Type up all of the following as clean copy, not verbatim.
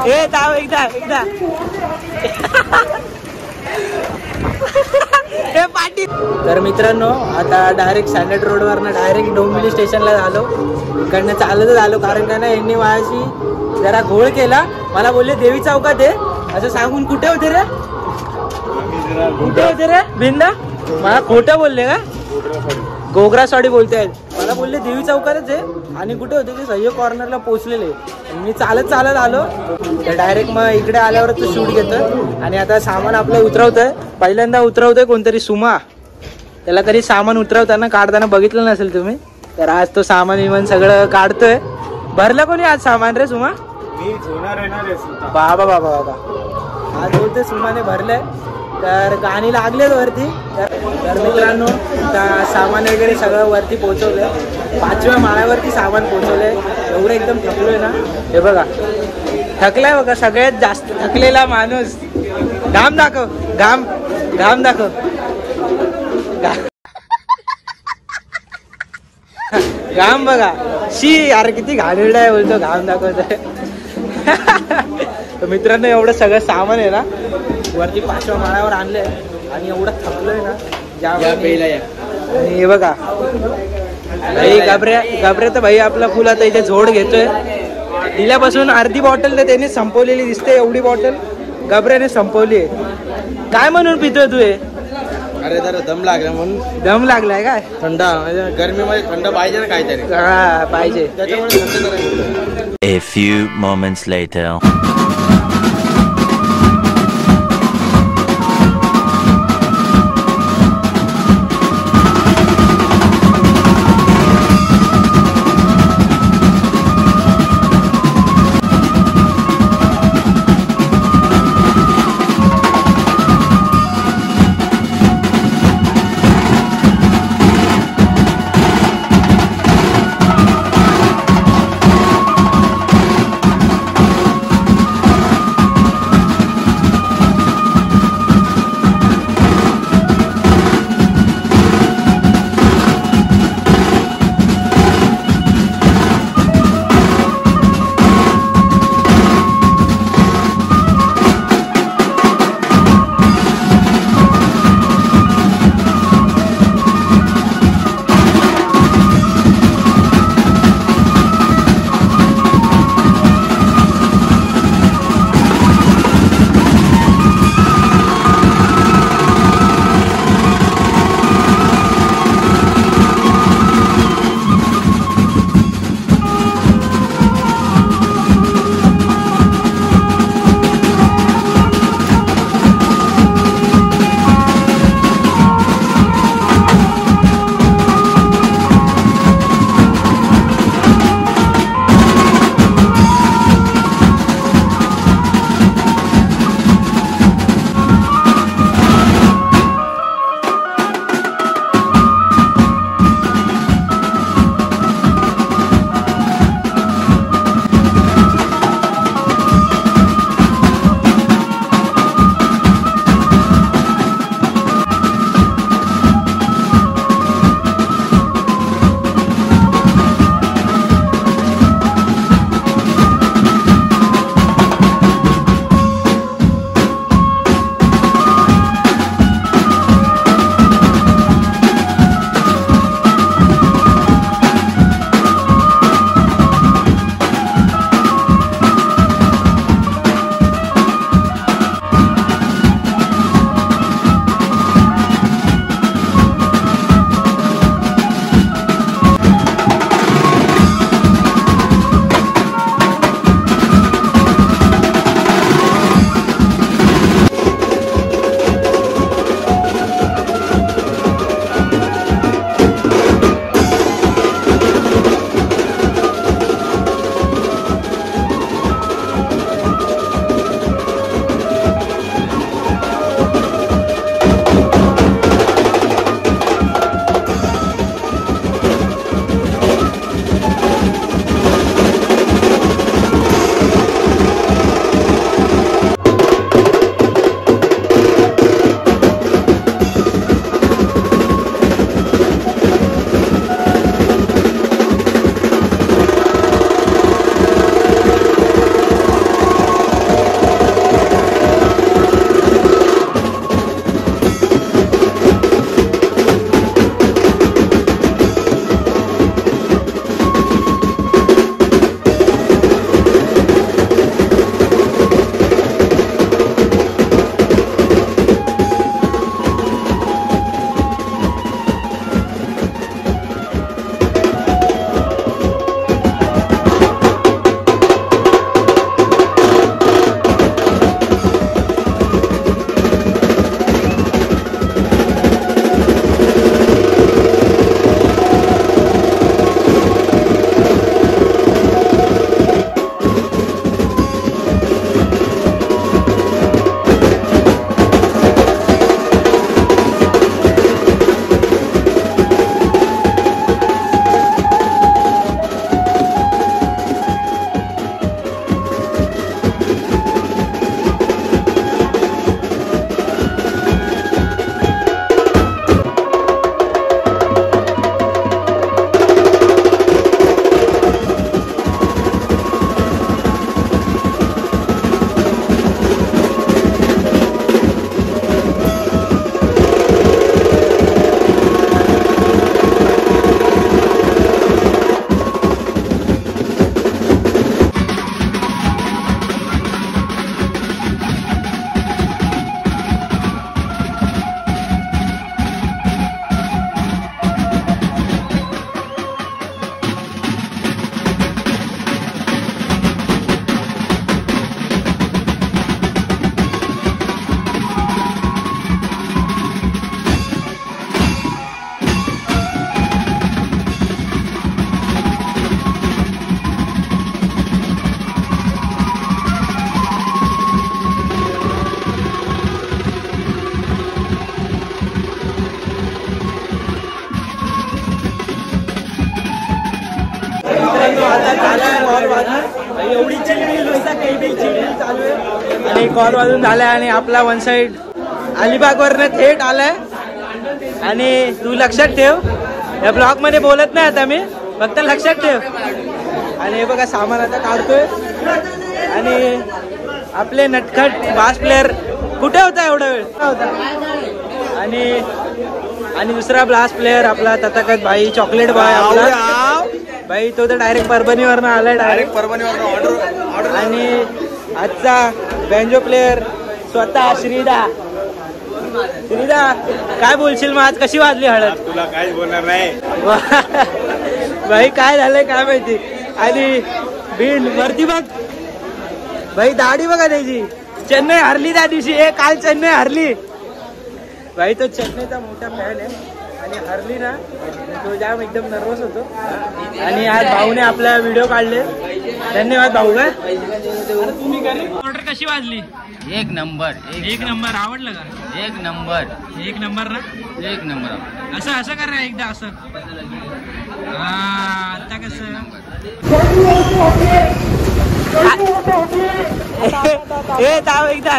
हे जाऊ एकदा एकदा हे पाटी. तर मित्रांनो आता डायरेक्ट सॅनेट रोडवरनं डायरेक्ट डोंबिवली स्टेशनला झालो. इकडनं चालतच आलो कारण का ना यांनी माझ्याशी जरा घोळ केला. मला बोलले देवी चौकात आहे असं सांगून कुठे होते रे कुठे होते रे बिंदा. मला खोटं बोलले का गोगरासवाडी बोलतायत. मला बोलले देवी चौकातच आहे आणि कुठे होते ते सह्य कॉर्नरला पोहोचलेले. मी चालत चालत आलो तर डायरेक्ट मग इकडे आल्यावर तो शूट घेतोय. आणि आता सामान आपलं उतरवतोय. पहिल्यांदा उतरवतोय कोणतरी सुमा. त्याला कधी सामान उतरवताना काढताना बघितलं नसेल तुम्ही. तर आज तो सामान विमान सगळं काढतोय. भरलं कोणी आज सामान रे सुमा. बाबा बाबा बाबा आज बोलते सुमाने भरलंय. तर गाणी लागलेत वरती. तर मित्रांनो सामान वगैरे सगळं वरती पोहोचवलंय. 5व्या माळ्यावरती सामान पोहोचवलंय. एवढं एकदम थकलोय ना. हे बघा थकलाय बघा सगळ्यात जास्त थकलेला माणूस. घाम दाखव घाम घाम दाखव घाम बघा. शी यार किती घाणेरडा आहे बोलतो घाम दाखवतोय. मित्रांनो एवढं सगळं सामान आहे ना वरती 5व्या माळ्यावर आणलंय आणि एवढं थकलोय ना जाम. आणि हे बघा भाई घाबऱ्या तर भाई आपला फुल आता इथे झोड घेतोय. दिल्यापासून अर्धी बॉटल तर त्याने संपवलेली दिसते. एवढी बॉटल घाबऱ्याने संपवली आहे. काय म्हणून पितोय तू हे. अरे जरा दम लागला म्हणून. दम लागलाय काय. थंड गरमीमध्ये थंड पाहिजे ना काहीतरी. हा पाहिजे त्याच्यामुळे थंड. A few moments later. आता झालाय कॉल वाजून एवढी चिडचिड नुसता काही चिडचिड चालू आहे आणि कॉल वाजून झालाय आणि आपला वन साइड अलिबाग वरनं थेट आलाय. आणि तू लक्षात ठेव या ब्लॉग मध्ये बोलत नाही आता मी, फक्त लक्षात ठेव. आणि हे बघा सामान आता काढतोय आणि आपले नटखट बास प्लेअर कुठे होता एवढा वेळ होता. आणि दुसरा ब्लास्ट प्लेअर आपला तथागत भाई चॉकलेट बॉय आपला भाई, तो तर डायरेक्ट परभणीवरनं आलाय डायरेक्ट ऑर्डर. आणि आजचा बँजो प्लेअर स्वतः श्रीदा. काय बोलशील मग, आज कशी वाजली हळद? तुला काहीच बोलणार नाही भाई, काय झालंय काय माहिती. आणि बीड वरती बघ भाई, दाढी बघा त्याची. चेन्नई हरली त्या दिवशी, काल चेन्नई हरली भाई. तो चेन्नईचा मोठा फॅन आहे आणि हरली ना तो जाम एकदम नर्वस होतो. आणि आज भाऊने आपला व्हिडिओ काढले, धन्यवाद भाऊ. काय ऑर्डर कशी वाजली? एक नंबर. आवडलं का? एक नंबर ना. एक नंबर. असं कर ना एकदा असं. आता कसं हे ताव एकदा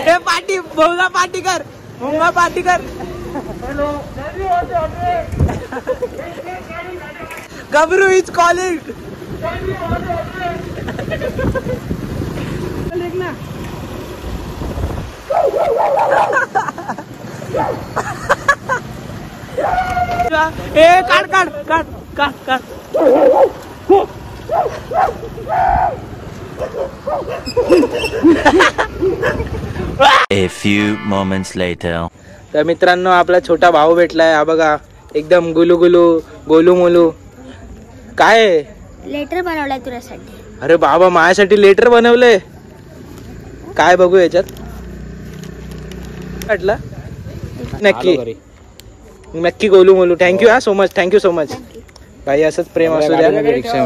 हे पाठी बहुला पाठी कर, मुंगा पाठी कर. गबरू इज कॉलिंग. ए काढ. A few moments later. तर मित्रांनो आपला छोटा भाऊ भेटलाय. हा बघा एकदम गोलू मोलू. काय लेटर बनवलाय तुझ्यासाठी. अरे बाबा, माझ्यासाठी लेटर बनवलंय. काय बघू याच्यात. वाटलं नक्की Golu Molu. Thank you so much भाई. असंच प्रेम असू द्या.